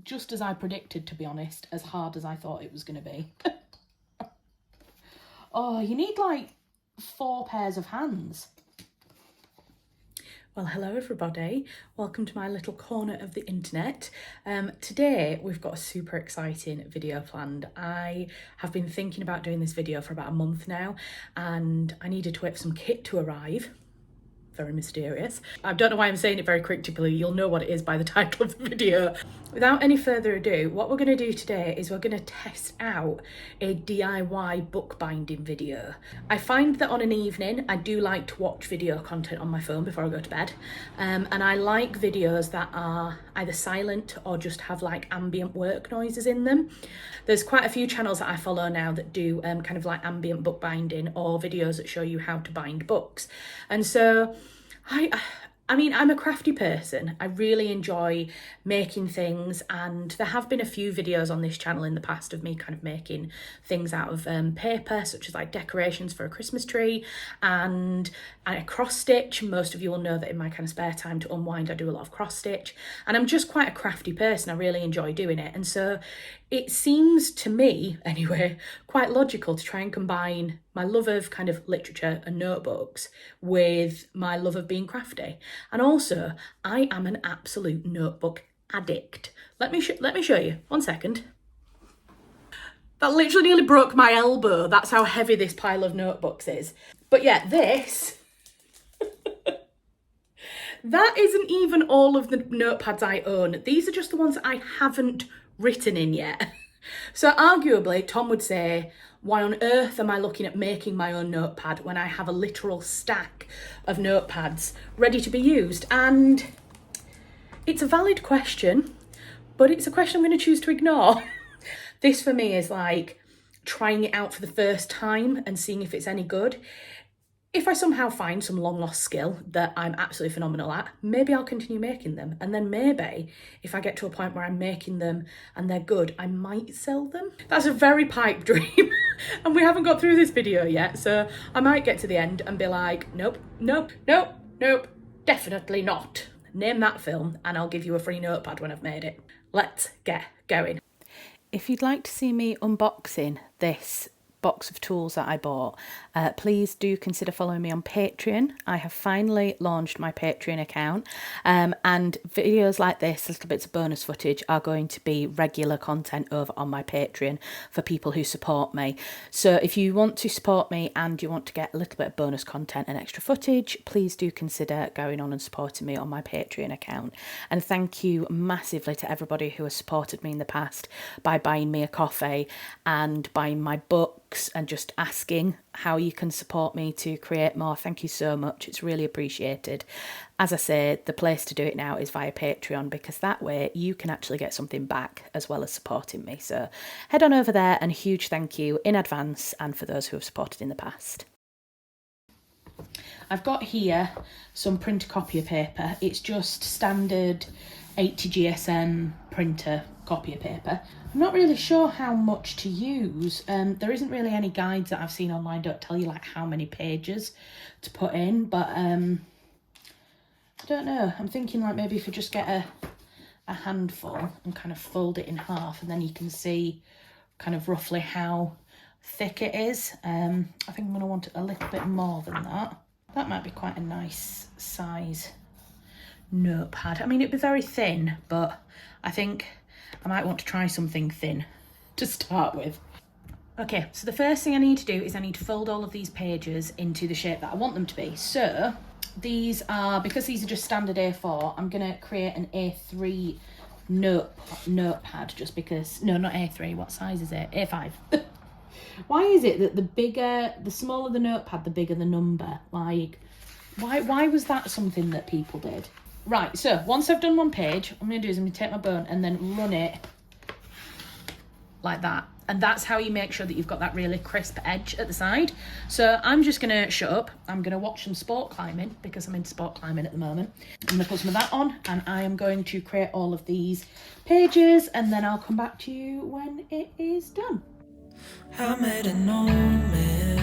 just as I predicted, to be honest, as hard as I thought it was going to be. Oh, you need like 4 pairs of hands. Well, hello everybody. Welcome to my little corner of the internet. Today we've got a super exciting video planned. I have been thinking about doing this video for about a month now, and I needed to wait for some kit to arrive. Very mysterious. I don't know why I'm saying it very cryptically. You'll know what it is by the title of the video. Without any further ado, what we're going to do today is we're going to test out a DIY bookbinding video. I find that on an evening, I do like to watch video content on my phone before I go to bed. And I like videos that are either silent or just have like ambient work noises in them. There's quite a few channels that I follow now that do kind of like ambient bookbinding or videos that show you how to bind books. And so I mean, I'm a crafty person. I really enjoy making things, and there have been a few videos on this channel in the past of me kind of making things out of paper, such as like decorations for a Christmas tree and a cross stitch. Most of you will know that in my kind of spare time to unwind, I do a lot of cross stitch, and I'm just quite a crafty person. I really enjoy doing it. And so it seems to me, anyway, quite logical to try and combine my love of kind of literature and notebooks with my love of being crafty. And also, I am an absolute notebook addict. Let me show you. 1 second. That literally nearly broke my elbow. That's how heavy this pile of notebooks is. But yeah, this... that isn't even all of the notepads I own. These are just the ones that I haven't written in yet. So arguably, Tom would say, why on earth am I looking at making my own notepad when I have a literal stack of notepads ready to be used? And it's a valid question, but it's a question I'm going to choose to ignore. This for me is like trying it out for the first time and seeing if it's any good. If I somehow find some long lost skill that I'm absolutely phenomenal at, maybe I'll continue making them. And then maybe if I get to a point where I'm making them and they're good, I might sell them. That's a very pipe dream. And we haven't got through this video yet. So I might get to the end and be like, nope, nope, nope, nope, definitely not. Name that film and I'll give you a free notepad when I've made it. Let's get going. If you'd like to see me unboxing this box of tools that I bought, please do consider following me on Patreon. I have finally launched my Patreon account, and videos like this, little bits of bonus footage, are going to be regular content over on my Patreon for people who support me. So if you want to support me and you want to get a little bit of bonus content and extra footage, please do consider going on and supporting me on my Patreon account. And thank you massively to everybody who has supported me in the past by buying me a coffee and buying my book and just asking how you can support me to create more. Thank you so much. It's really appreciated. As I say, the place to do it now is via Patreon, because that way you can actually get something back as well as supporting me. So head on over there, and a huge thank you in advance and for those who have supported in the past. I've got here some printer copier paper. It's just standard 80 GSM printer copier paper. I'm not really sure how much to use. There isn't really any guides that I've seen online, don't tell you like how many pages to put in, but I don't know. I'm thinking like maybe if you just get a handful and kind of fold it in half, and then you can see kind of roughly how thick it is. I think I'm going to want a little bit more than that. That might be quite a nice size notepad. I mean, it'd be very thin, but I think I might want to try something thin to start with. Okay, so the first thing I need to do is I need to fold all of these pages into the shape that I want them to be. So these are, because these are just standard A4, I'm going to create an A3 notepad just because, no, not A3, what size is it? A5. Why is it that the smaller the notepad, the bigger the number? Like, why was that something that people did? Right, so once I've done one page, what I'm going to do is I'm going to take my bone and then run it like that. And that's how you make sure that you've got that really crisp edge at the side. So I'm just going to shut up. I'm going to watch some sport climbing because I'm into sport climbing at the moment. I'm going to put some of that on, and I am going to create all of these pages, and then I'll come back to you when it is done. I made a moment.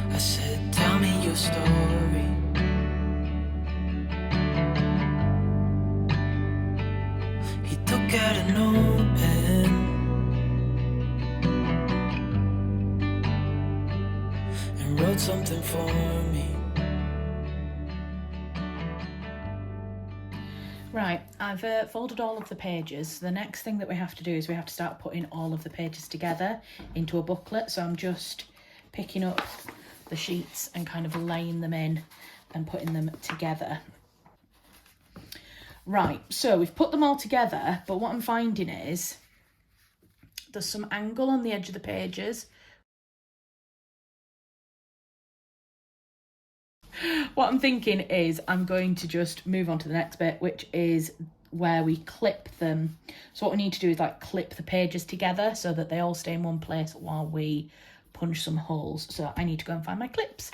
I said, tell me your story. get an open and wrote something for me. Right, I've folded all of the pages. The next thing that we have to do is we have to start putting all of the pages together into a booklet. So I'm just picking up the sheets and kind of laying them in and putting them together. Right, so we've put them all together, but what I'm finding is there's some angle on the edge of the pages. What I'm thinking is I'm going to just move on to the next bit, which is where we clip them. So what we need to do is like clip the pages together so that they all stay in one place while we punch some holes. So I need to go and find my clips.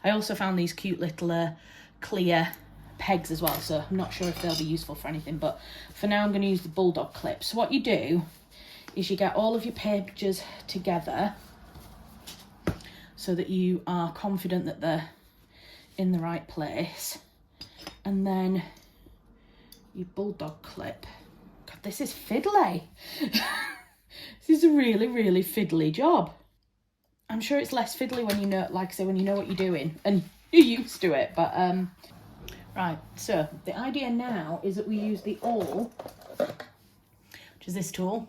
I also found these cute little clear pegs as well, so I'm not sure if they'll be useful for anything, but for now I'm going to use the bulldog clip. So what you do is you get all of your pages together so that you are confident that they're in the right place, and then you bulldog clip. God, this is fiddly. This is a really, really fiddly job. I'm sure it's less fiddly when you know, like I say, when you know what you're doing and you're used to it, but right, so the idea now is that we use the awl, which is this tool,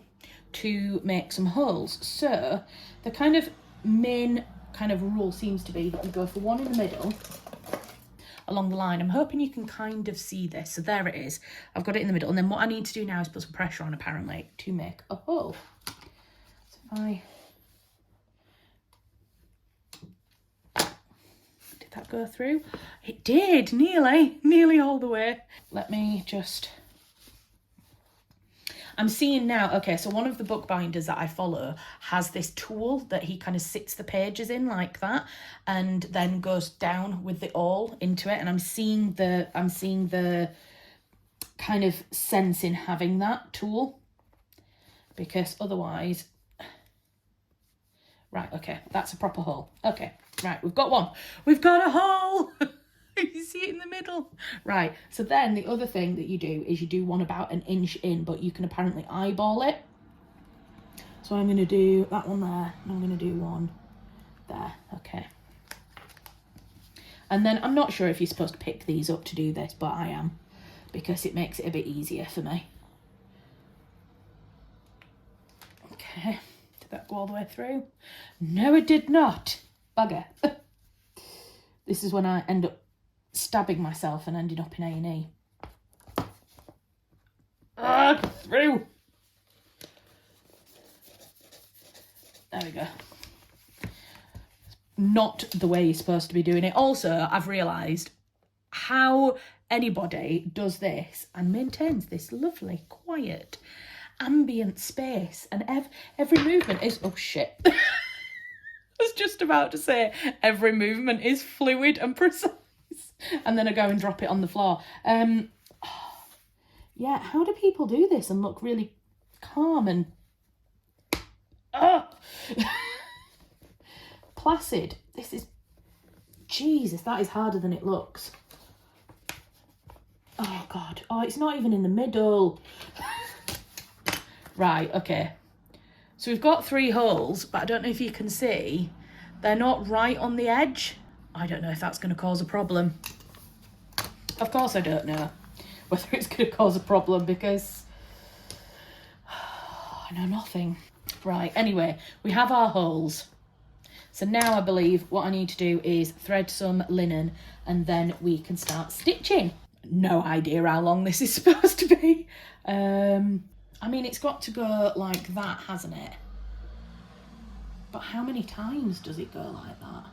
to make some holes. So the kind of main kind of rule seems to be that we go for one in the middle along the line. I'm hoping you can kind of see this. So there it is. I've got it in the middle. And then what I need to do now is put some pressure on, apparently, to make a hole. So if I... Did that go through? It did, nearly all the way. Let me just... I'm seeing now, okay, so one of the bookbinders that I follow has this tool that he kind of sits the pages in like that and then goes down with the awl into it, and I'm seeing the kind of sense in having that tool, because otherwise... Right, okay, that's a proper hole. Okay, right, we've got one. We've got a hole! You see it in the middle. Right, so then the other thing that you do is you do one about an inch in, but you can apparently eyeball it. So I'm going to do that one there, and I'm going to do one there. Okay. And then I'm not sure if you're supposed to pick these up to do this, but I am, because it makes it a bit easier for me. Okay. Did that go all the way through? No, it did not. Bugger. This is when I end up stabbing myself and ending up in A&E. Through. There we go. Not the way you're supposed to be doing it. Also, I've realised how anybody does this and maintains this lovely, quiet, ambient space, and every movement is... Oh, shit. I was just about to say every movement is fluid and precise. And then I go and drop it on the floor. Yeah, how do people do this and look really calm and placid? This is... Jesus, that is harder than it looks. Oh, God. Oh, it's not even in the middle. Right, okay. So we've got 3 holes, but I don't know if you can see. They're not right on the edge. I don't know if that's going to cause a problem. Of course I don't know whether it's going to cause a problem, because I know nothing. Right, anyway, we have our holes. So now I believe what I need to do is thread some linen and then we can start stitching. No idea how long this is supposed to be. I mean, it's got to go like that, hasn't it? But how many times does it go like that?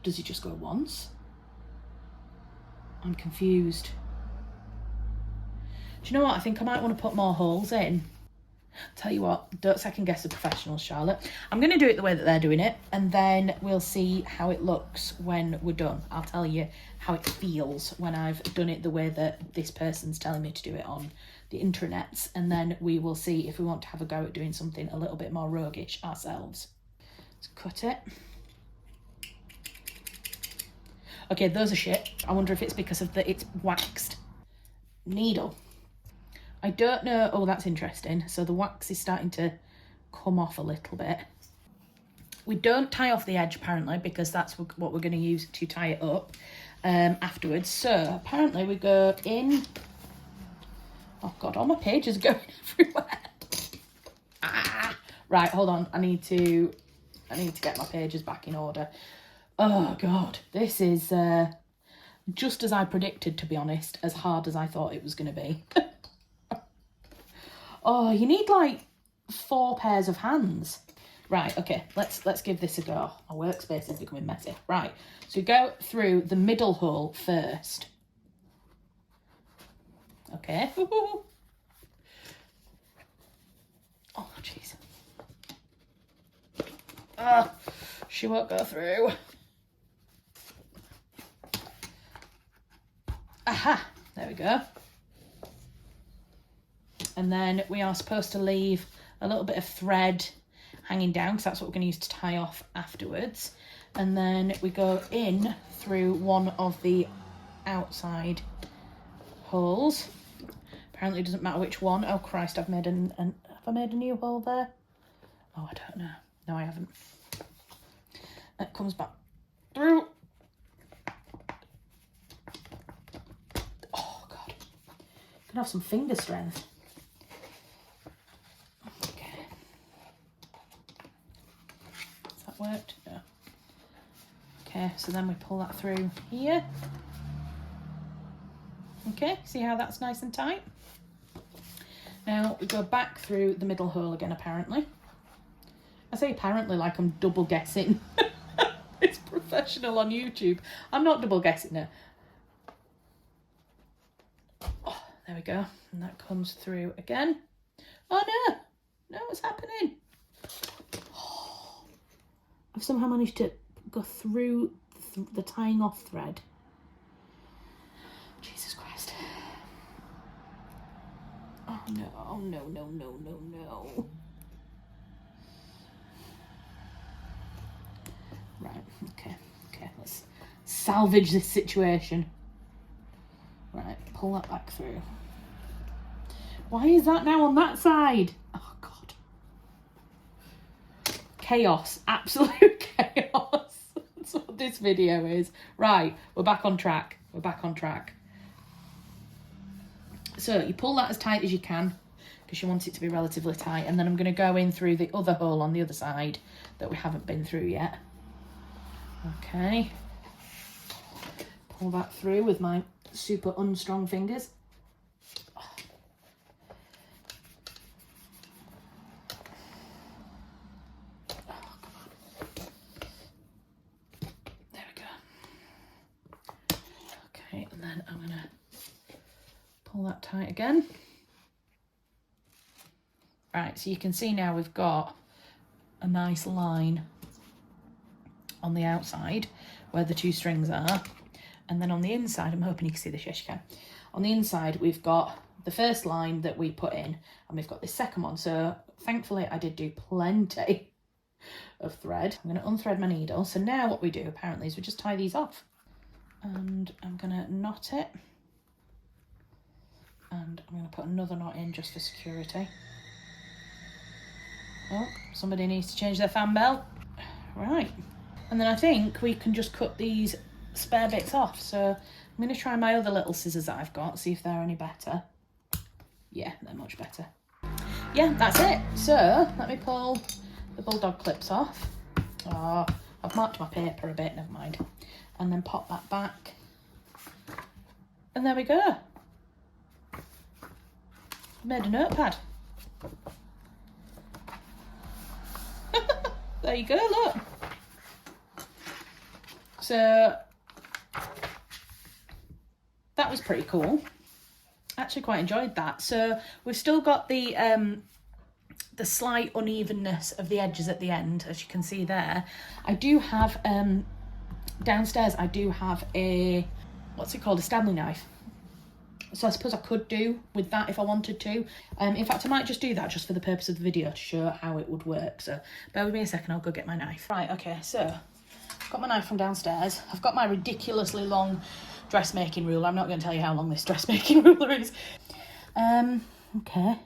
Does it just go once? I'm confused. Do you know what? I think I might want to put more holes in. Tell you what, don't second guess the professionals, Charlotte. I'm going to do it the way that they're doing it, and then we'll see how it looks when we're done. I'll tell you how it feels when I've done it the way that this person's telling me to do it on the intranets, and then we will see if we want to have a go at doing something a little bit more roguish ourselves. Let's cut it. Okay, those are shit. I wonder if it's because of it's waxed needle. I don't know. Oh, that's interesting. So the wax is starting to come off a little bit. We don't tie off the edge apparently, because that's what we're going to use to tie it up afterwards. So apparently we go in. Oh God, all my pages are going everywhere. Right, hold on. I need to get my pages back in order. Oh God, this is just as I predicted, to be honest, as hard as I thought it was going to be. Oh, you need like 4 pairs of hands. Right, okay, let's give this a go. My workspace is becoming messy. Right, so you go through the middle hole first. Okay. Oh, jeez. She won't go through. Aha, there we go. And then we are supposed to leave a little bit of thread hanging down, because that's what we're going to use to tie off afterwards. And then we go in through one of the outside holes. Apparently it doesn't matter which one. Oh Christ, have I made a new hole there? Oh, I don't know. No, I haven't. It comes back through. Oh God, can have some finger strength. Okay, has that worked? No. Okay, so then we pull that through here. Okay, see how that's nice and tight? Now we go back through the middle hole again, apparently. I say apparently like I'm double guessing. It's professional on YouTube. I'm not double guessing it. Oh, there we go. And that comes through again. Oh no! No, what's happening? Oh, I've somehow managed to go through the tying off thread. Jesus Christ. Oh no, oh no, no, no, no, no. Right, okay, let's salvage this situation. Right, pull that back through. Why is that now on that side? Oh God. Chaos, absolute chaos. That's what this video is. Right, we're back on track. So you pull that as tight as you can, because you want it to be relatively tight, and then I'm going to go in through the other hole on the other side that we haven't been through yet. Okay, pull that through with my super unstrong fingers. There we go. Okay, and then I'm gonna pull that tight again. Right, so you can see now we've got a nice line on the outside where the 2 strings are, and then on the inside, I'm hoping you can see this, yes you can. On the inside we've got the first line that we put in, and we've got this second one. So thankfully I did do plenty of thread. I'm going to unthread my needle. So now what we do apparently is we just tie these off, and I'm going to knot it, and I'm going to put another knot in just for security. Oh, somebody needs to change their fan bell. Right. And then I think we can just cut these spare bits off. So I'm going to try my other little scissors that I've got, see if they're any better. Yeah, they're much better. Yeah, that's it. So let me pull the bulldog clips off. Oh, I've marked my paper a bit, never mind. And then pop that back. And there we go. I made a notepad. There you go, look. So that was pretty cool. Actually quite enjoyed that. So we've still got the slight unevenness of the edges at the end, as you can see there. I do have downstairs I do have a, what's it called, a Stanley knife. So I suppose I could do with that if I wanted to. In fact, I might just do that just for the purpose of the video to show how it would work. So bear with me a second, I'll go get my knife. Right, okay, so I've got my knife from downstairs. I've got my ridiculously long dressmaking ruler. I'm not going to tell you how long this dressmaking ruler is. Okay.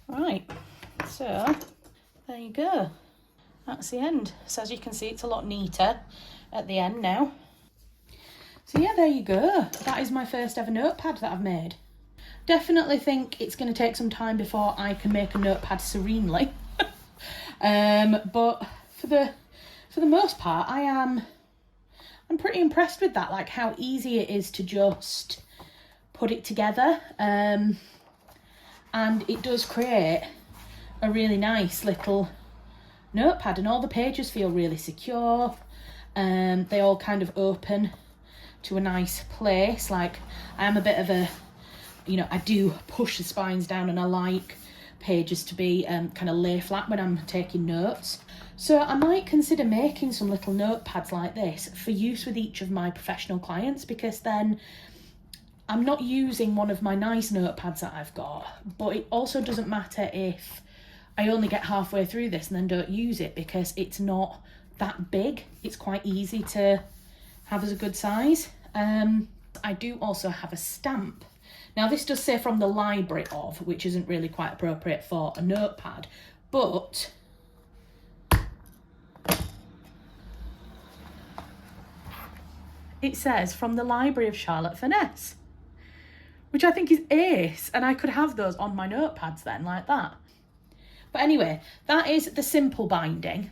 Right, so there you go. That's the end. So as you can see, it's a lot neater at the end now. So yeah, there you go. That is my first ever notepad that I've made. Definitely think it's going to take some time before I can make a notepad serenely. But for the most part, I'm pretty impressed with that, like how easy it is to just put it together. And it does create a really nice little notepad, and all the pages feel really secure. They all kind of open to a nice place. Like, I am a bit of a, you know, I do push the spines down, and I like pages to be kind of lay flat when I'm taking notes. So I might consider making some little notepads like this for use with each of my professional clients, because then I'm not using one of my nice notepads that I've got, but it also doesn't matter if I only get halfway through this and then don't use it, because it's not that big. It's quite easy to have as a good size. I do also have a stamp. Now this does say from the library of, which isn't really quite appropriate for a notepad, but it says from the library of Charlotte Furness, which I think is ace, and I could have those on my notepads then, like that. But anyway, that is the simple binding,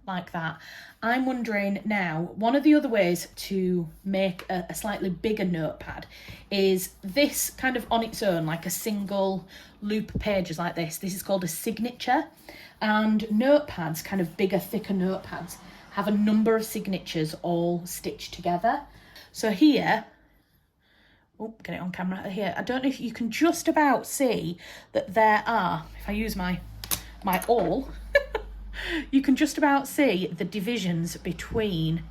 like that. I'm wondering now, one of the other ways to make a slightly bigger notepad is this kind of on its own, like a single loop pages like this. This is called a signature, and notepads, kind of bigger, thicker notepads, have a number of signatures all stitched together. So here, oh, get it on camera here. I don't know if you can just about see that there are, if I use my awl, you can just about see the divisions between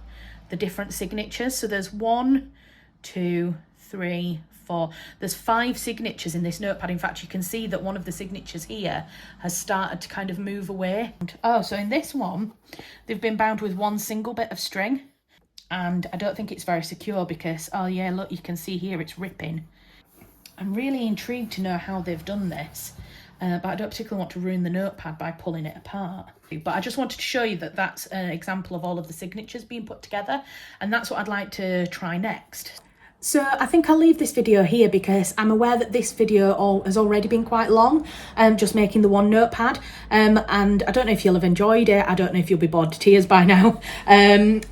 the different signatures. So there's 1, 2, 3, 4. There's 5 signatures in this notepad. In fact, you can see that one of the signatures here has started to kind of move away. Oh, so in this one, they've been bound with one single bit of string. And I don't think it's very secure because, oh yeah, look, you can see here it's ripping. I'm really intrigued to know how they've done this, but I don't particularly want to ruin the notepad by pulling it apart. But I just wanted to show you that that's an example of all of the signatures being put together, and that's what I'd like to try next. So I think I'll leave this video here because I'm aware that this video has already been quite long, just making the one notepad, and I don't know if you'll have enjoyed it. I don't know if you'll be bored to tears by now.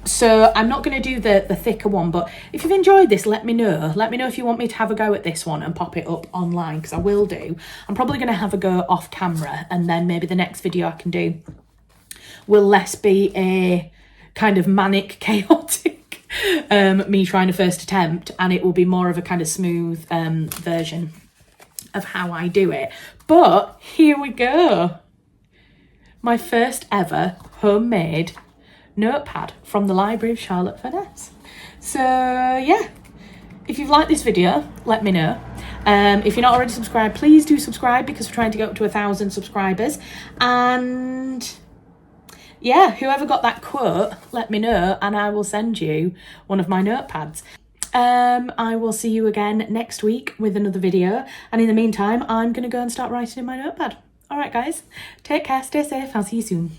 So I'm not going to do the thicker one, but if you've enjoyed this, let me know. Let me know if you want me to have a go at this one and pop it up online, because I will do. I'm probably going to have a go off camera, and then maybe the next video I can do will less be a kind of manic, chaotic me trying to first attempt, and it will be more of a kind of smooth version of how I do it. But here we go, my first ever homemade notepad from the library of Charlotte Furness. So yeah, if you've liked this video, let me know. If you're not already subscribed, please do subscribe, because we're trying to get up to 1,000 subscribers. And yeah, whoever got that quote, let me know, and I will send you one of my notepads. I will see you again next week with another video, and in the meantime, I'm going to go and start writing in my notepad. All right, guys, take care, stay safe, I'll see you soon.